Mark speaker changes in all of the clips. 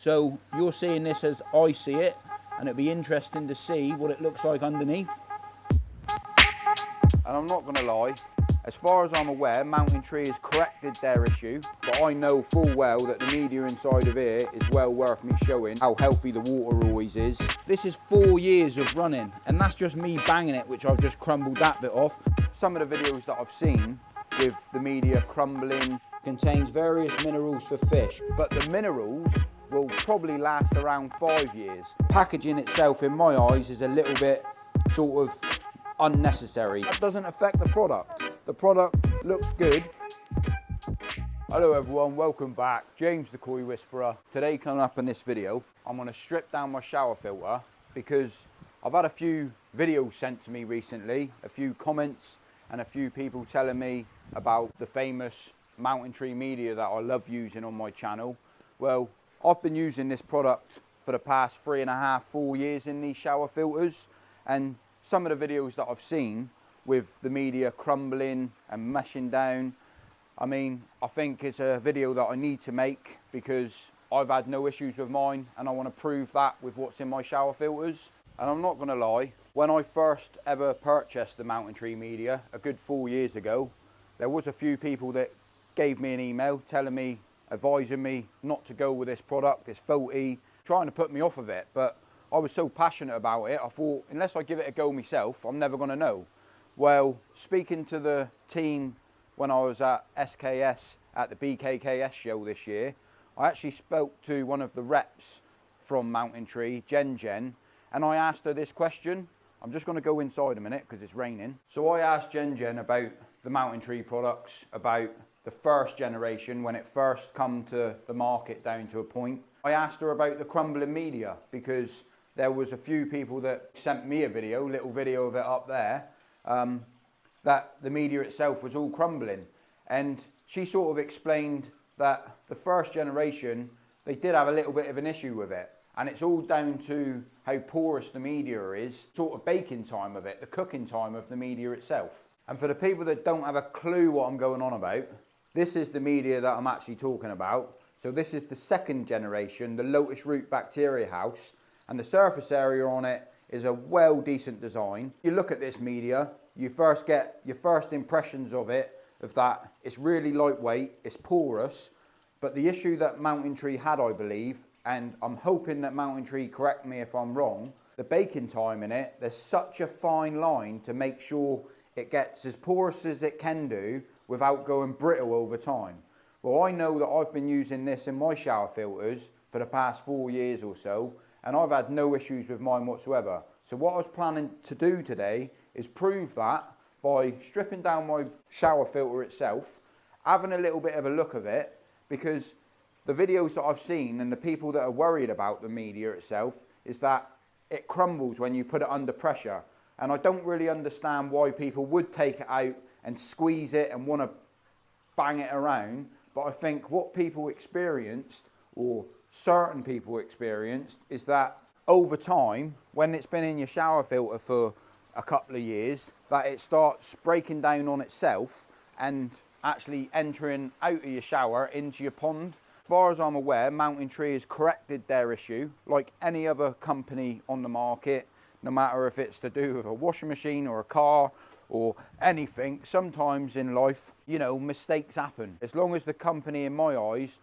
Speaker 1: So you're seeing this as I see it, and it'd be interesting to see what it looks like underneath. And I'm not gonna lie, as far as I'm aware, Mountain Tree has corrected their issue, but I know full well that the media inside of here is well worth me showing how healthy the water always is. This is 4 years of running, and that's just me banging it, which I've just crumbled that bit off. Some of the videos that I've seen with the media crumbling contains various minerals for fish, but the minerals will probably last around 5 years. Packaging itself, in my eyes, is a little bit sort of unnecessary. That doesn't affect the product. The product looks good. Hello everyone, welcome back. James the Koi Whisperer. Today, coming up in this video, I'm going to strip down my shower filter because I've had a few videos sent to me recently, a few comments and a few people telling me about the famous Mountain Tree media that I love using on my channel. Well, I've been using this product for the past 3.5, 4 years in these shower filters, and some of the videos that I've seen with the media crumbling and meshing down, I mean, I think it's a video that I need to make because I've had no issues with mine and I want to prove that with what's in my shower filters. And I'm not going to lie, when I first ever purchased the Mountain Tree media a good 4 years ago, there was a few people that gave me an email telling me, advising me not to go with this product, it's faulty, trying to put me off of it. But I was so passionate about it, I thought, unless I give it a go myself, I'm never going to know. Well, speaking to the team when I was at SKS at the BKKS show this year, I actually spoke to one of the reps from Mountain Tree, Jen, and I asked her this question. I'm just going to go inside a minute because it's raining. So I asked Jen about the Mountain Tree products, about the first generation when it first come to the market down to a point. I asked her about the crumbling media because there was a few people that sent me a little video of it up there, that the media itself was all crumbling. And she sort of explained that the first generation, they did have a little bit of an issue with it. And it's all down to how porous the media is, sort of baking time of it, the cooking time of the media itself. And for the people that don't have a clue what I'm going on about, this is the media that I'm actually talking about. So this is the second generation, the lotus root bacteria house, and the surface area on it is a well decent design. You look at this media, you first get your first impressions of it, of that it's really lightweight, it's porous, but the issue that Mountain Tree had, I believe, and I'm hoping that Mountain Tree correct me if I'm wrong, the baking time in it, there's such a fine line to make sure it gets as porous as it can do without going brittle over time. Well, I know that I've been using this in my shower filters for the past 4 years or so, and I've had no issues with mine whatsoever. So what I was planning to do today is prove that by stripping down my shower filter itself, having a little bit of a look of it, because the videos that I've seen and the people that are worried about the media itself is that it crumbles when you put it under pressure. And I don't really understand why people would take it out and squeeze it and want to bang it around. But I think what people experienced, or certain people experienced, is that over time, when it's been in your shower filter for a couple of years, that it starts breaking down on itself and actually entering out of your shower into your pond. As far as I'm aware, Mountain Tree has corrected their issue like any other company on the market, no matter if it's to do with a washing machine or a car or anything. Sometimes in life, you know, mistakes happen. As long as the company, in my eyes,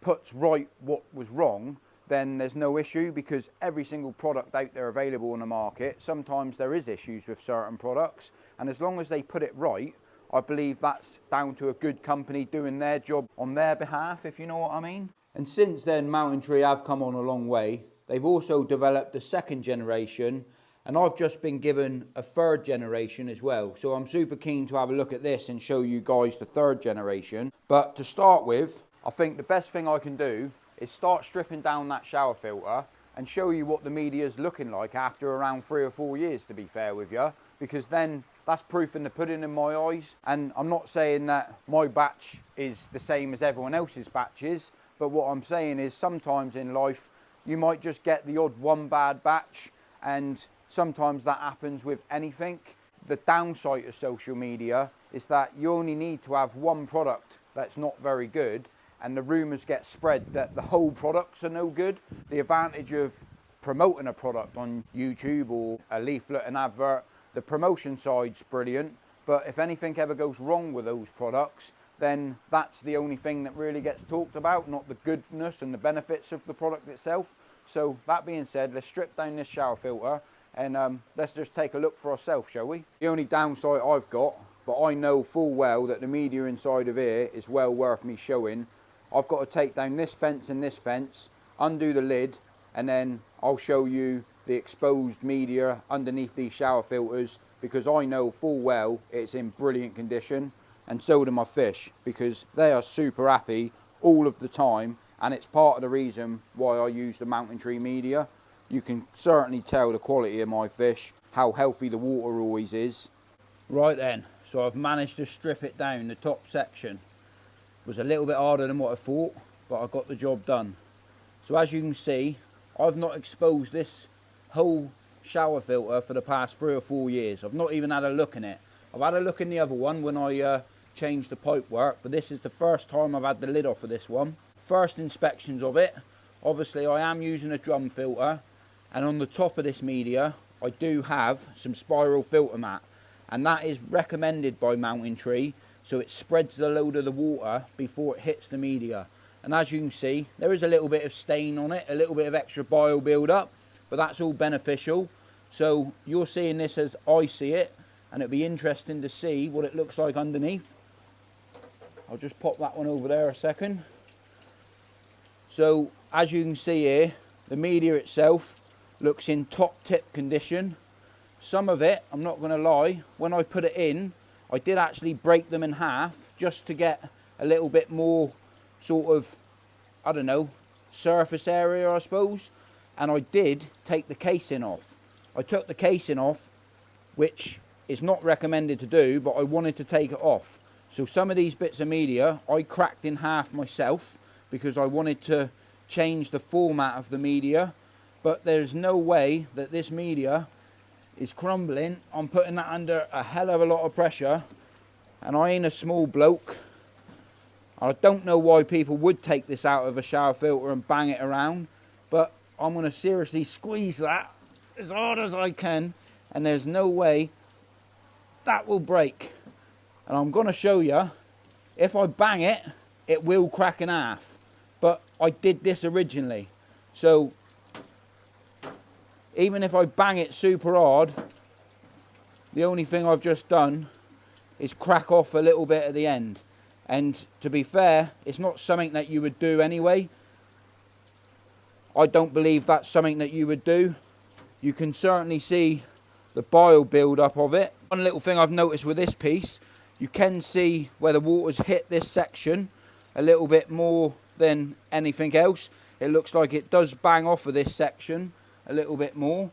Speaker 1: puts right what was wrong, then there's no issue, because every single product out there available on the market, sometimes there is issues with certain products, and as long as they put it right, I believe that's down to a good company doing their job on their behalf, if you know what I mean. And since then, Mountain Tree have come on a long way. They've also developed the second generation, and I've just been given a third generation as well. So I'm super keen to have a look at this and show you guys the third generation. But to start with, I think the best thing I can do is start stripping down that shower filter and show you what the media is looking like after around 3 or 4 years, to be fair with you, because then that's proof in the pudding in my eyes. And I'm not saying that my batch is the same as everyone else's batches, but what I'm saying is sometimes in life you might just get the odd one bad batch, and sometimes that happens with anything. The downside of social media is that you only need to have one product that's not very good, and the rumours get spread that the whole products are no good. The advantage of promoting a product on YouTube or a leaflet, an advert, the promotion side's brilliant, but if anything ever goes wrong with those products, then that's the only thing that really gets talked about, not the goodness and the benefits of the product itself. So that being said, let's strip down this shower filter and let's just take a look for ourselves, shall we? The only downside I've got, but I know full well that the media inside of here is well worth me showing. I've got to take down this fence and this fence, undo the lid, and then I'll show you the exposed media underneath these shower filters, because I know full well it's in brilliant condition, and so do my fish, because they are super happy all of the time, and it's part of the reason why I use the Mountain Tree media. You can certainly tell the quality of my fish, how healthy the water always is. Right then, so I've managed to strip it down. The top section was a little bit harder than what I thought, but I got the job done. So as you can see, I've not exposed this whole shower filter for the past 3 or 4 years. I've not even had a look in it. I've had a look in the other one when I changed the pipe work, but this is the first time I've had the lid off of this one. First inspections of it, obviously I am using a drum filter, and on the top of this media I do have some spiral filter mat, and that is recommended by Mountain Tree, so it spreads the load of the water before it hits the media. And as you can see, there is a little bit of stain on it, a little bit of extra bile build up, but that's all beneficial. So you're seeing this as I see it, and it'll be interesting to see what it looks like underneath. I'll just pop that one over there a second. So as you can see here, the media itself looks in top tip condition. Some of it, I'm not going to lie, when I put it in, I did actually break them in half just to get a little bit more sort of, I don't know, surface area, I suppose. And I did take the casing off. I took the casing off, which is not recommended to do, but I wanted to take it off. So some of these bits of media I cracked in half myself because I wanted to change the format of the media, but there's no way that this media is crumbling. I'm putting that under a hell of a lot of pressure, and I ain't a small bloke. I don't know why people would take this out of a shower filter and bang it around, but I'm going to seriously squeeze that as hard as I can, and there's no way that will break. And I'm going to show you, if I bang it, it will crack in half. But I did this originally, so even if I bang it super hard, the only thing I've just done is crack off a little bit at the end. And to be fair, it's not something that you would do anyway. I don't believe that's something that you would do. You can certainly see the bile build up of it. One little thing I've noticed with this piece, you can see where the water's hit this section a little bit more than anything else. It looks like it does bang off of this section a little bit more,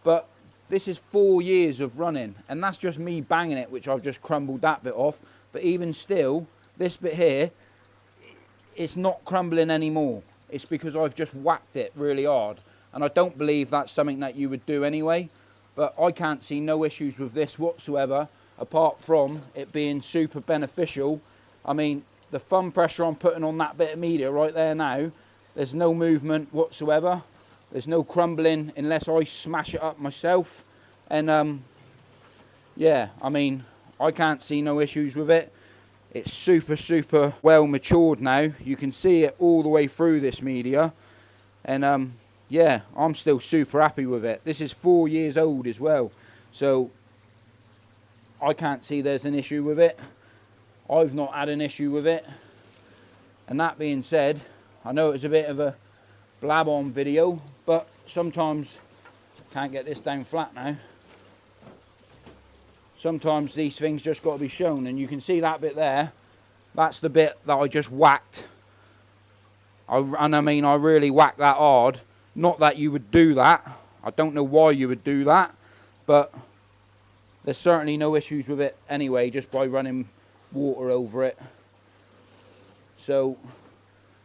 Speaker 1: but this is 4 years of running, and that's just me banging it, which I've just crumbled that bit off. But even still, this bit here, it's not crumbling anymore. It's because I've just whacked it really hard, and I don't believe that's something that you would do anyway. But I can't see no issues with this whatsoever, apart from it being super beneficial. I mean, the thumb pressure I'm putting on that bit of media right there now, there's no movement whatsoever. There's no crumbling unless I smash it up myself. And yeah, I mean, I can't see no issues with it. It's super well matured now. You can see it all the way through this media. And yeah, I'm still super happy with it. This is 4 years old as well, so I can't see there's an issue with it. I've not had an issue with it. And that being said, I know it's a bit of a blab on video, but sometimes, can't get this down flat now, sometimes these things just got to be shown. And you can see that bit there, that's the bit that I just whacked. And I mean, I really whacked that hard. Not that you would do that, I don't know why you would do that, but there's certainly no issues with it anyway, just by running water over it. So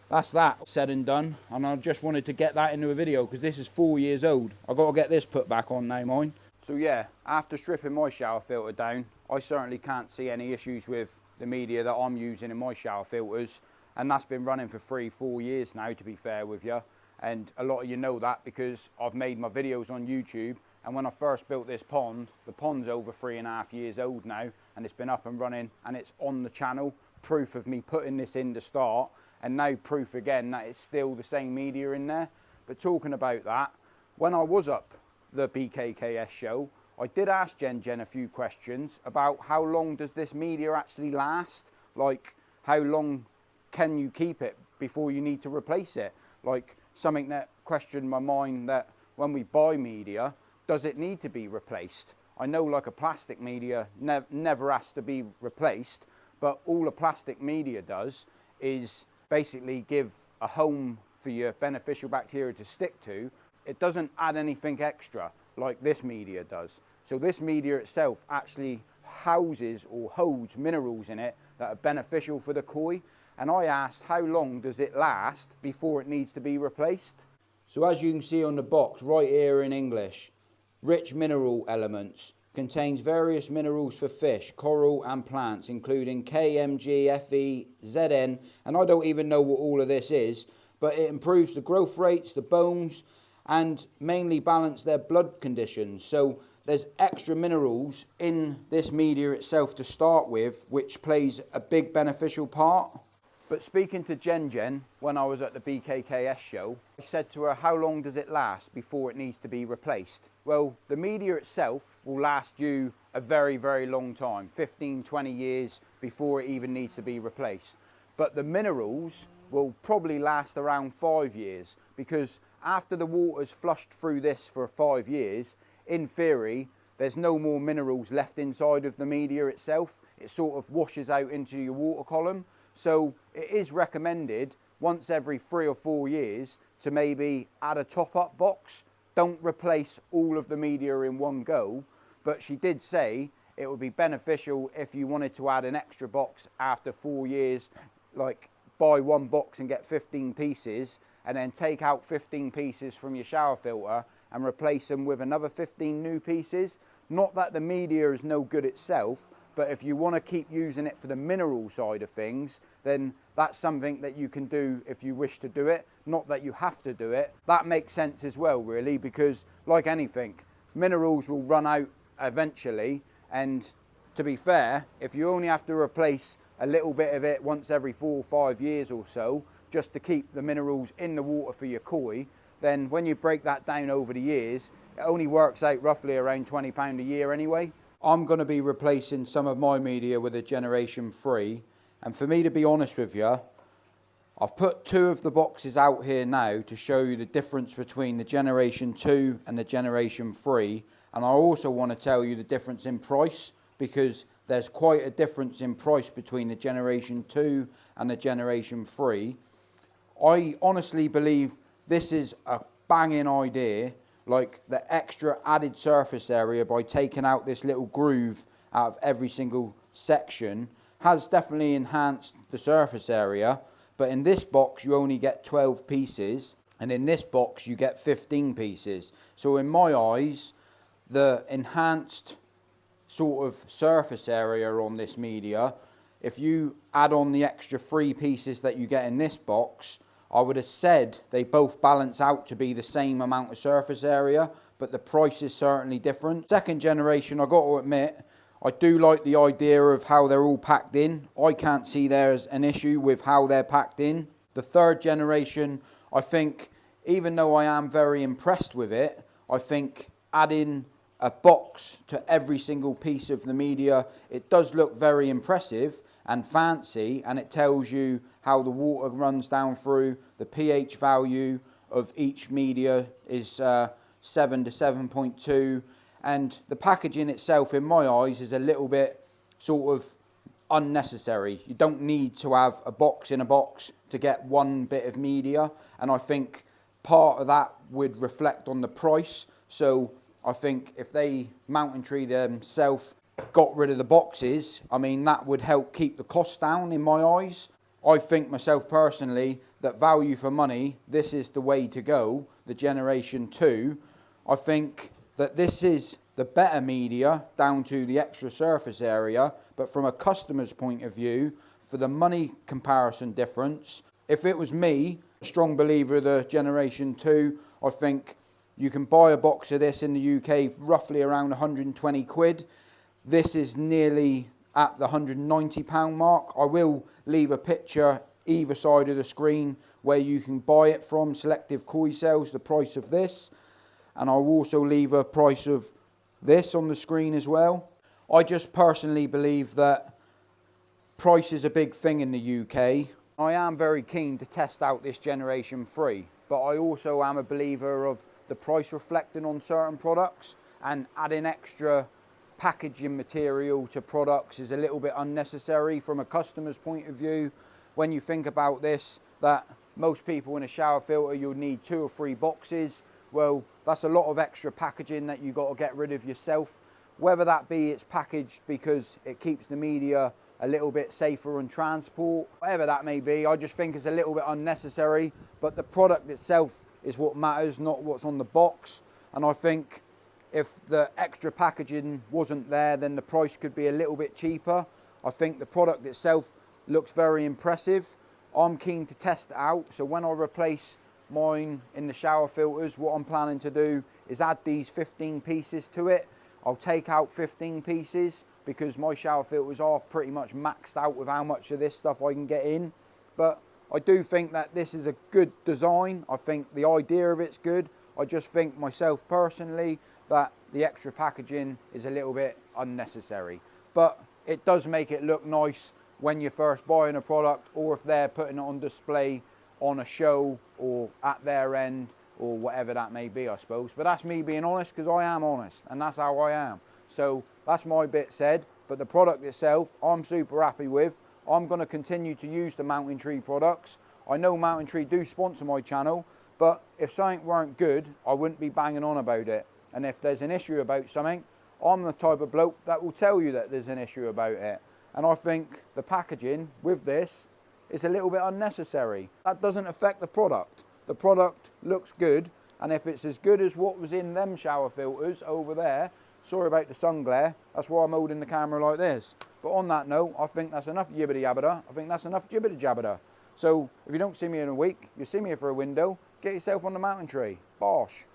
Speaker 1: that's that said and done, and I just wanted to get that into a video because this is 4 years old. I've got to get this put back on now, mine. So yeah, after stripping my shower filter down, I certainly can't see any issues with the media that I'm using in my shower filters. and that's been running for 3-4 years now, to be fair with you. And a lot of you know that because I've made my videos on YouTube, and when I first built this pond, the pond's over 3.5 years old now, and it's been up and running, and it's on the channel, proof of me putting this in to start, and now proof again that it's still the same media in there. But talking about that, when I was up the BKKS show, I did ask Jen a few questions about how long does this media actually last? Like, how long can you keep it before you need to replace it? Like, something that questioned my mind, that when we buy media, does it need to be replaced? I know like a plastic media never has to be replaced, but all a plastic media does is basically give a home for your beneficial bacteria to stick to. It doesn't add anything extra like this media does. So this media itself actually houses or holds minerals in it that are beneficial for the koi. And I asked, how long does it last before it needs to be replaced? So as you can see on the box right here in English, rich mineral elements, contains various minerals for fish, coral and plants, including K, Mg, Fe, Zn, and I don't even know what all of this is, but it improves the growth rates, the bones, and mainly balance their blood conditions. So there's extra minerals in this media itself to start with, which plays a big beneficial part. But speaking to Jen, when I was at the BKKS show, I said to her, how long does it last before it needs to be replaced? Well, the media itself will last you a very, very long time, 15, 20 years before it even needs to be replaced. But the minerals will probably last around 5 years, because after the water's flushed through this for 5 years, in theory, there's no more minerals left inside of the media itself. It sort of washes out into your water column. So it is recommended once every 3 or 4 years to maybe add a top-up box. Don't replace all of the media in one go, but she did say it would be beneficial if you wanted to add an extra box after 4 years, like buy one box and get 15 pieces, and then take out 15 pieces from your shower filter and replace them with another 15 new pieces. Not that the media is no good itself, but if you want to keep using it for the mineral side of things, then that's something that you can do if you wish to do it. Not that you have to do it. That makes sense as well, really, because like anything, minerals will run out eventually. And to be fair, if you only have to replace a little bit of it once every 4 or 5 years or so, just to keep the minerals in the water for your koi, then when you break that down over the years, it only works out roughly around £20 a year anyway. I'm going to be replacing some of my media with a Generation 3, and for me to be honest with you, I've put 2 of the boxes out here now to show you the difference between the Generation 2 and the Generation 3, and I also want to tell you the difference in price, because there's quite a difference in price between the Generation 2 and the Generation 3. I honestly believe this is a banging idea, like the extra added surface area by taking out this little groove out of every single section has definitely enhanced the surface area. But in this box you only get 12 pieces, and in this box you get 15 pieces. So in my eyes, the enhanced sort of surface area on this media, if you add on the extra 3 pieces that you get in this box, I would have said they both balance out to be the same amount of surface area, but the price is certainly different. Second generation, I got to admit, I do like the idea of how they're all packed in. I can't see there's an issue with how they're packed in. The third generation, I think, even though I am very impressed with it, I think adding a box to every single piece of the media, it does look very impressive and fancy, and it tells you how the water runs down through. The pH value of each media is 7 to 7.2, and the packaging itself in my eyes is a little bit sort of unnecessary. You don't need to have a box in a box to get one bit of media, and I think part of that would reflect on the price. So I think if they, Mountain Tree themselves, got rid of the boxes, I mean, that would help keep the cost down in my eyes. I think myself personally that value for money, this is the way to go, the Generation 2. I think that this is the better media down to the extra surface area, but from a customer's point of view, for the money comparison difference, if it was me, a strong believer of the Generation 2, I think you can buy a box of this in the UK for roughly around 120 quid. This is nearly at the £190 mark. I will leave a picture either side of the screen where you can buy it from. Selective Koi sells the price of this, and I'll also leave a price of this on the screen as well. I just personally believe that price is a big thing in the UK. I am very keen to test out this Generation 3, but I also am a believer of the price reflecting on certain products, and adding extra packaging material to products is a little bit unnecessary from a customer's point of view. When you think about this, that most people in a shower filter, you'll need 2 or 3 boxes. Well, that's a lot of extra packaging that you've got to get rid of yourself. Whether that be it's packaged because it keeps the media a little bit safer on transport, whatever that may be, I just think it's a little bit unnecessary. But the product itself is what matters, not what's on the box. And I think if the extra packaging wasn't there, then the price could be a little bit cheaper. I think the product itself looks very impressive. I'm keen to test it out, so when I replace mine in the shower filters, what I'm planning to do is add these 15 pieces to it. I'll take out 15 pieces because my shower filters are pretty much maxed out with how much of this stuff I can get in. But I do think that this is a good design. I think the idea of it's good. I just think myself personally that the extra packaging is a little bit unnecessary. But it does make it look nice when you're first buying a product, or if they're putting it on display on a show or at their end, or whatever that may be, I suppose. But that's me being honest, because I am honest, and that's how I am. So that's my bit said. But the product itself, I'm super happy with. I'm going to continue to use the Mountain Tree products. I know Mountain Tree do sponsor my channel, but if something weren't good, I wouldn't be banging on about it. And if there's an issue about something, I'm the type of bloke that will tell you that there's an issue about it. And I think the packaging with this is a little bit unnecessary. That doesn't affect the product. The product looks good, and if it's as good as what was in them shower filters over there, sorry about the sun glare, that's why I'm holding the camera like this. But on that note, I think that's enough yibbity yabbada. I think that's enough jibbity jabbada. So if you don't see me in a week, you see me for a window, get yourself on the Mountain Tree. Bosh.